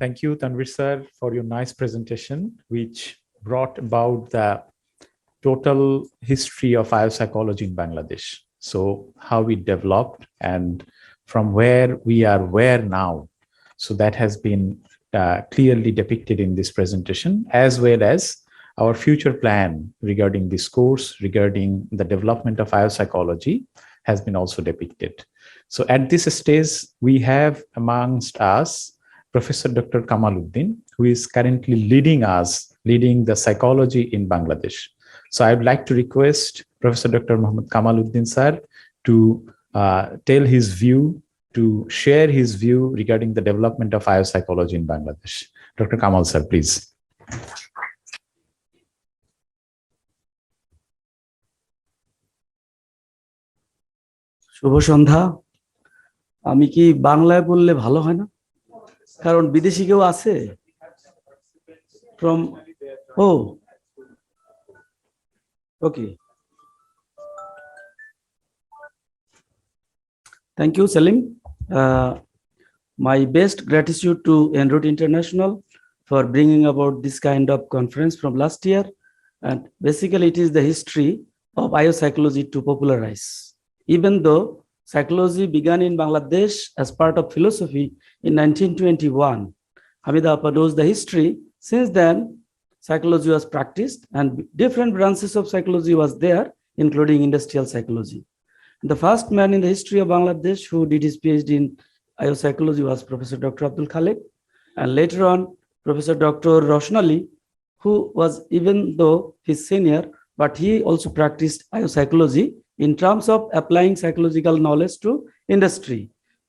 Thank you, Tanvir sir, for your nice presentation, which brought about the total history of biopsychology in Bangladesh. So how we developed and from where we are where now. So that has been clearly depicted in this presentation, as well as our future plan regarding this course, regarding the development of biopsychology has been also depicted. So at this stage, we have amongst us Professor Dr. Kamaluddin, who is currently leading the psychology in Bangladesh. So I would like to request Professor Dr. Muhammad Kamaluddin sir to tell his view, to share his view regarding the development of biopsychology in Bangladesh. Dr. Kamal sir, please. শুভ সন্ধ্যা। আমি কি বাংলায় বললে ভালো হয় না? কারণ বিদেশি কেউ আছে from okay. Thank you, Salim. My best gratitude to Enroute International for bringing about this kind of conference from last year. And basically, it is the history of biopsychology to popularize. Even though psychology began in Bangladesh as part of philosophy in 1921, Hamida Appa knows the history. Since then, psychology was practiced and different branches of psychology was there, including industrial psychology. The first man in the history of Bangladesh who did his PhD in biopsychology was Professor Dr. Abdul Khalek, and later on Professor Dr. Roshnali, who was, even though his senior, but he also practiced biopsychology in terms of applying psychological knowledge to industry,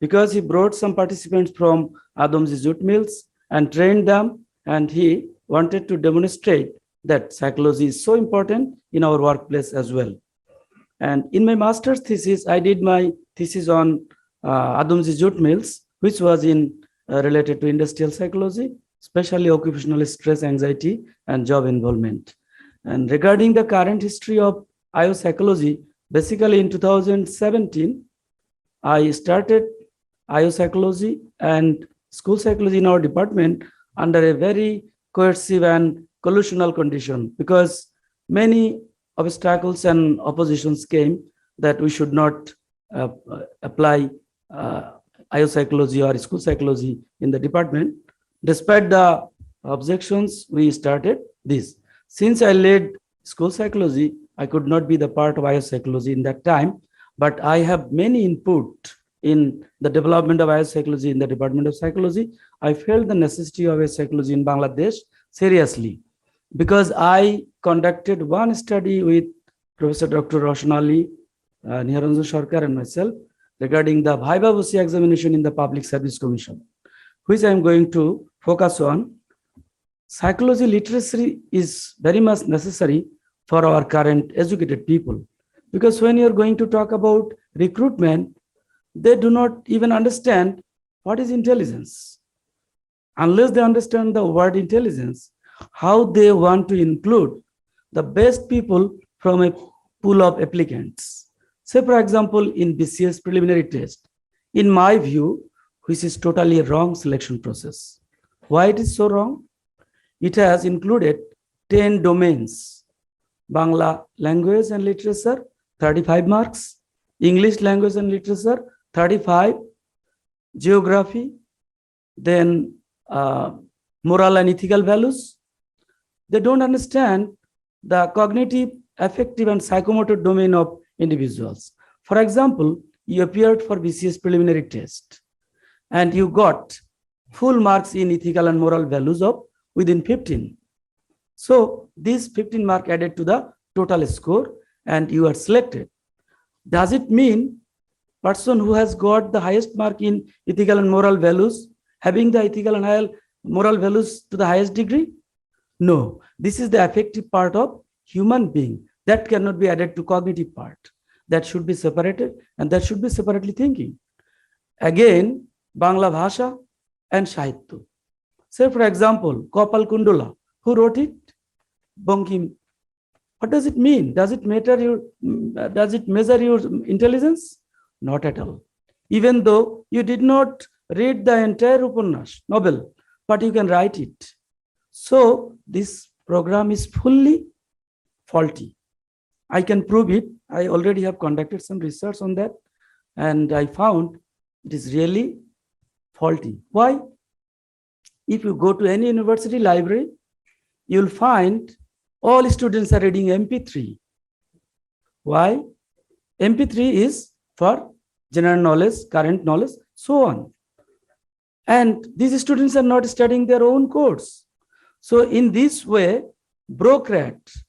because he brought some participants from Adam's jute mills and trained them, and he wanted to demonstrate that psychology is so important in our workplace as well. And in my master's thesis, I did my thesis on Adam's jute mills, which was related to industrial psychology, especially occupational stress, anxiety, and job involvement. And regarding the current history of biopsychology, basically in 2017, I started biopsychology and school psychology in our department under a very coercive and collusional condition, because many obstacles and oppositions came that we should not apply biopsychology or school psychology in the department. Despite the objections, we started this. Since I led school psychology, I could not be the part of biopsychology in that time, but I have many input in the development of biopsychology in the Department of Psychology. I felt the necessity of biopsychology in Bangladesh seriously, because I conducted one study with Professor Dr. Roshnali, Niharanjan Sarkar and myself regarding the Viva Voce examination in the Public Service Commission, which I am going to focus on. Psychology literacy is very much necessary for our current educated people, because when you're going to talk about recruitment, they do not even understand what is intelligence. Unless they understand the word intelligence, how they want to include the best people from a pool of applicants. Say, for example, in BCS preliminary test, in my view, which is totally a wrong selection process. Why it is so wrong? It has included 10 domains: Bangla language and literature, 35 marks; English language and literature, 35; geography, then moral and ethical values. They don't understand the cognitive, affective, and psychomotor domain of individuals. For example, you appeared for BCS preliminary test and you got full marks in ethical and moral values of within 15. So these 15 marks added to the total score and you are selected. Does it mean person who has got the highest mark in ethical and moral values having the ethical and moral values to the highest degree? No, this is the affective part of human being that cannot be added to cognitive part. That should be separated, and that should be separately thinking. Again, Bangla Bhasha and Sahitya. Say, for example, Kopal Kundula, who wrote it? Bankim. What does it mean? Does it measure your intelligence? Not at all. Even though you did not read the entire Upannash novel, but you can write it. So this program is fully faulty. I can prove it. I already have conducted some research on that, and I found it is really faulty. Why? If you go to any university library, you'll find all students are reading MP3. Why? MP3 is for general knowledge, current knowledge, so on. And these students are not studying their own course. So in this way, bureaucrats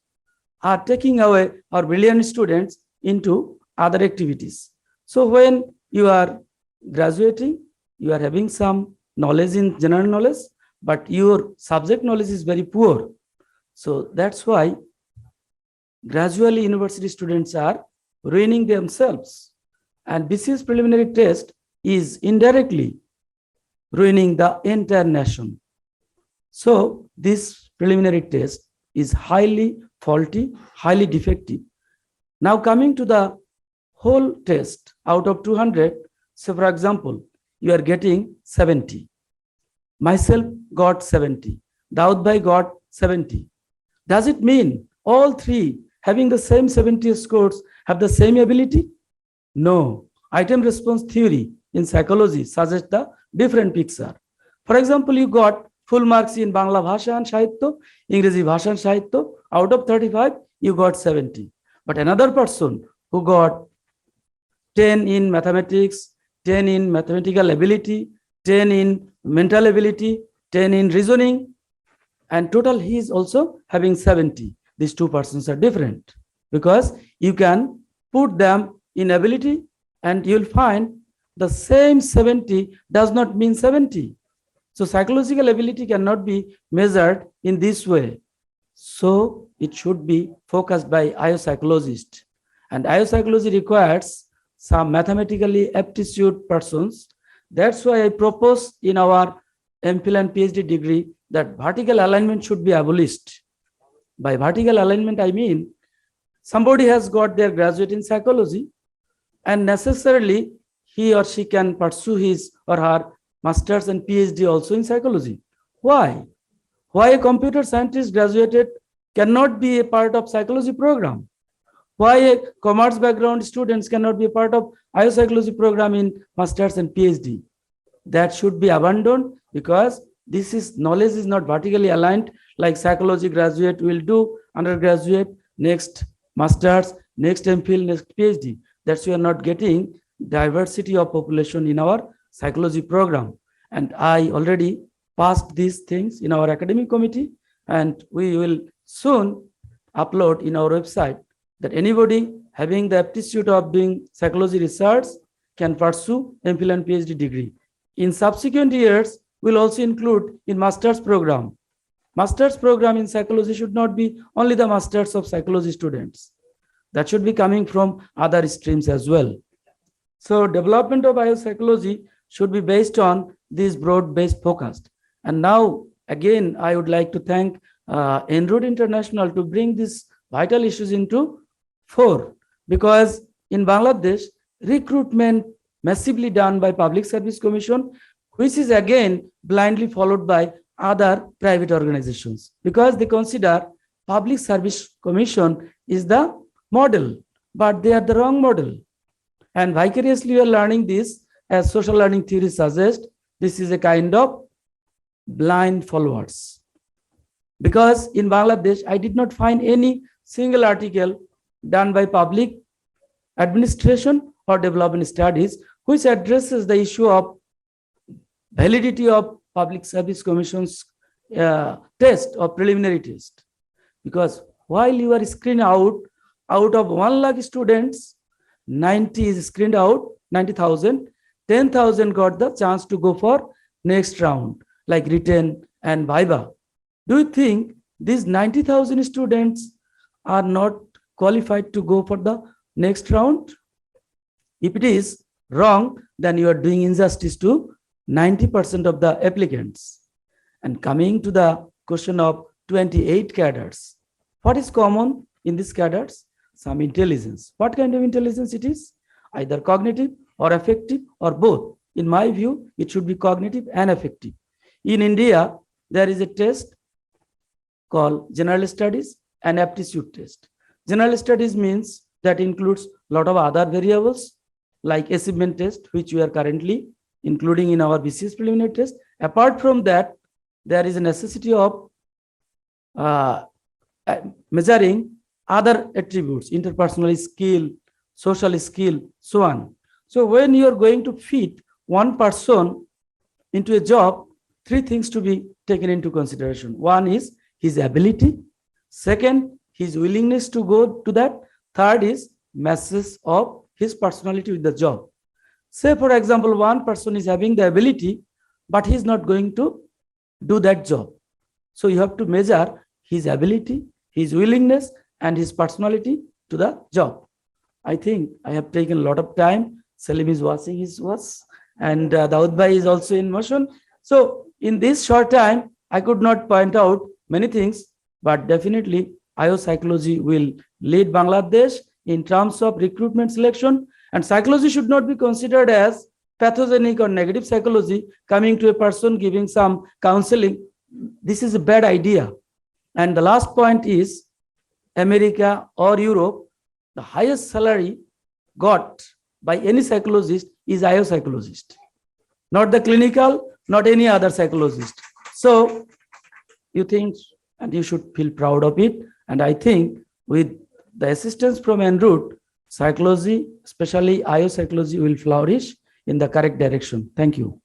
are taking away our brilliant students into other activities. So when you are graduating, you are having some knowledge in general knowledge, but your subject knowledge is very poor. So that's why gradually university students are ruining themselves. And BCS preliminary test is indirectly ruining the entire nation. So this preliminary test is highly faulty, highly defective. Now coming to the whole test, out of 200, so for example, you are getting 70. Myself got 70. Daud Bhai got 70. Does it mean all three having the same 70 scores have the same ability? No. Item response theory in psychology suggests the different picture. For example, you got full marks in Bangla Bhasha and Sahitya, Ingrezi Bhasha and Sahitya. Out of 35, you got 70. But another person who got 10 in mathematics, 10 in mathematical ability, 10 in mental ability, 10 in reasoning, and total he is also having 70. These two persons are different because you can put them in ability and you'll find the same 70 does not mean 70. So psychological ability cannot be measured in this way. So it should be focused by IO psychologist. And IO psychology requires some mathematically aptitude persons. That's why I propose in our MPhil and PhD degree that vertical alignment should be abolished. By vertical alignment, I mean somebody has got their graduate in psychology and necessarily he or she can pursue his or her master's and PhD also in psychology. Why? Why a computer scientist graduated cannot be a part of psychology program? Why a commerce background students cannot be a part of IO psychology program in master's and PhD? That should be abandoned because this is knowledge is not vertically aligned like psychology graduate will do undergraduate, next master's, next MPhil, next PhD. That's why we are not getting diversity of population in our psychology program. And I already passed these things in our academic committee, and we will soon upload in our website that anybody having the aptitude of doing psychology research can pursue MPhil and PhD degree. In subsequent years, we'll also include in master's program. Master's program in psychology should not be only the masters of psychology students. That should be coming from other streams as well. So development of biopsychology should be based on this broad-based focus. And now, again, I would like to thank Enroute International to bring these vital issues into fore, because in Bangladesh, recruitment massively done by Public Service Commission, which is again blindly followed by other private organizations, because they consider Public Service Commission is the model, but they are the wrong model. And vicariously we are learning this, as social learning theory suggests, this is a kind of blind followers. Because in Bangladesh, I did not find any single article done by public administration or development studies which addresses the issue of validity of Public Service Commission's test or preliminary test. Because while you are screened out of 1 lakh students, 90 is screened out, 90,000, 10,000 got the chance to go for next round, like written and viva. Do you think these 90,000 students are not qualified to go for the next round? If it is wrong, then you are doing injustice to 90% of the applicants. And coming to the question of 28 cadres, what is common in these cadres? Some intelligence. What kind of intelligence it is? Either cognitive or affective or both. In my view, it should be cognitive and affective. In India, there is a test called general studies and aptitude test. General studies means that includes a lot of other variables like achievement test, which we are currently including in our BCS preliminary test. Apart from that, there is a necessity of measuring other attributes, interpersonal skill, social skill, so on. So when you are going to fit one person into a job, three things to be taken into consideration. One is his ability. Second, his willingness to go to that. Third is matches of his personality with the job. Say, for example, one person is having the ability, but he's not going to do that job. So you have to measure his ability, his willingness, and his personality to the job. I think I have taken a lot of time. Salim is washing his watch, and Daud Bhai is also in motion. So in this short time, I could not point out many things, but definitely IO psychology will lead Bangladesh in terms of recruitment selection. And psychology should not be considered as pathogenic or negative psychology, coming to a person, giving some counseling. This is a bad idea. And the last point is America or Europe, the highest salary got by any psychologist is IO psychologist, not the clinical, not any other psychologist. So you think, and you should feel proud of it. And I think with the assistance from en route, psychology, especially IO psychology, will flourish in the correct direction. Thank you.